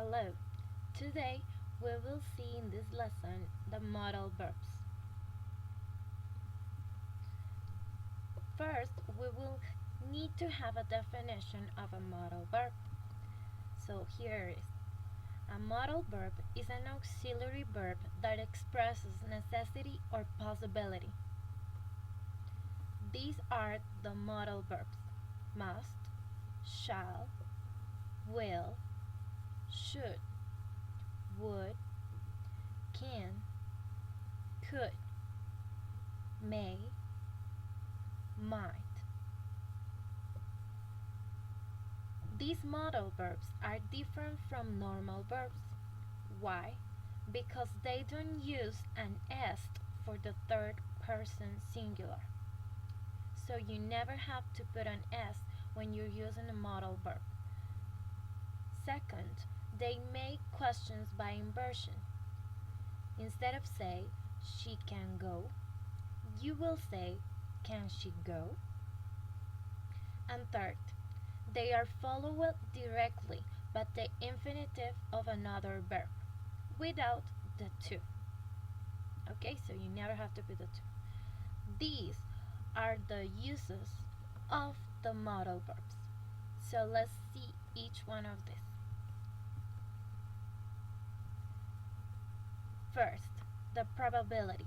Hello. Today we will see in this lesson the modal verbs. First, we will need to have a definition of a modal verb. So here is a modal verb is an auxiliary verb that expresses necessity or possibility. These are the modal verbs: must, shall, will, should, would, can, could, may, might. These modal verbs are different from normal verbs. Why? Because they don't use an s for the third person singular. So you never have to put an s when you're using a modal verb. Second, they make questions by inversion. Instead of say, she can go, you will say, can she go? And third, they are followed directly by the infinitive of another verb without the to. Okay, so you never have to put the to. These are the uses of the modal verbs. So let's see each one of these. First, the probability.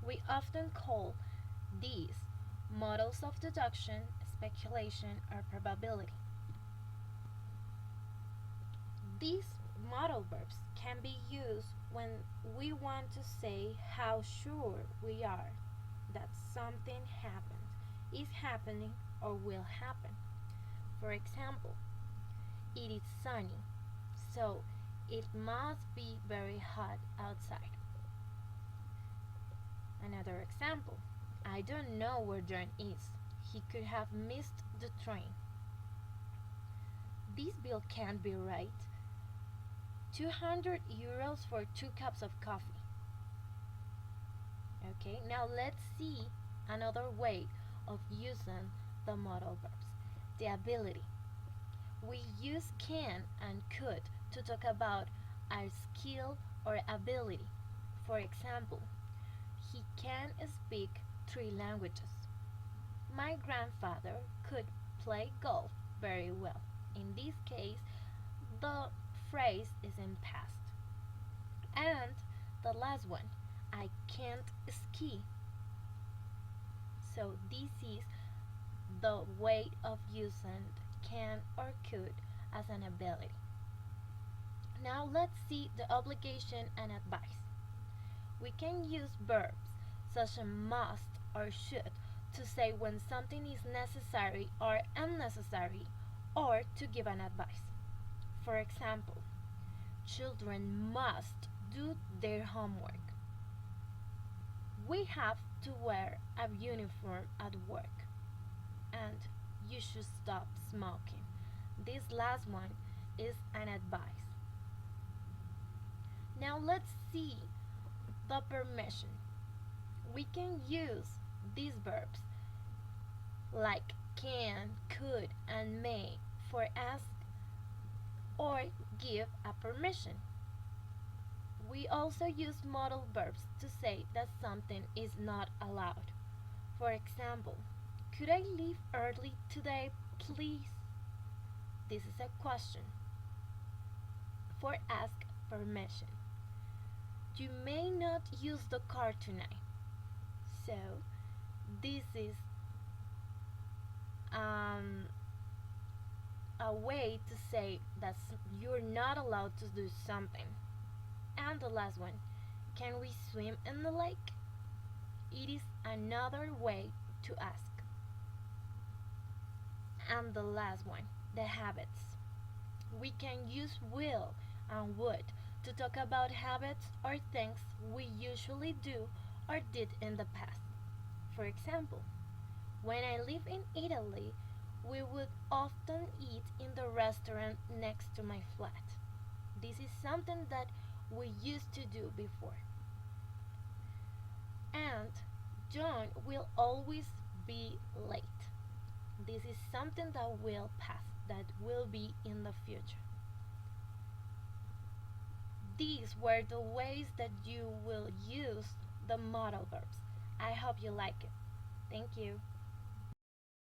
We often call these models of deduction, speculation, or probability. These modal verbs can be used when we want to say how sure we are that something happened, is happening, or will happen. For example, it is sunny, so it must be very hot outside. Another example, I don't know where John is. He could have missed the train. This bill can't be right. 200 euros for 2 cups of coffee. Okay, now let's see another way of using the modal verbs. The ability. We use can and could to talk about our skill or ability. For example, he can speak 3 languages. My grandfather could play golf very well. In this case, the phrase is in past. And the last one, I can't ski. So this is the way of using can or could as an ability. Now let's see the obligation and advice. We can use verbs such as must or should to say when something is necessary or unnecessary, or to give an advice. For example, children must do their homework. We have to wear a uniform at work. And you should stop smoking. This last one is an advice. Now let's see the permission. We can use these verbs like can, could, and may for ask or give a permission. We also use modal verbs to say that something is not allowed. For example, could I leave early today, please? This is a question. For ask permission. You may not use the car tonight. So, this is a way to say that you're not allowed to do something. And the last one, can we swim in the lake? It is another way to ask. And the last one, the habits. We can use will and would to talk about habits or things we usually do or did in the past. For example, when I lived in Italy, we would often eat in the restaurant next to my flat. This is something that we used to do before. And John will always be late. This is something that will pass, that will be in the future. these were the ways that you will use the modal verbs. I hope you like it. Thank you.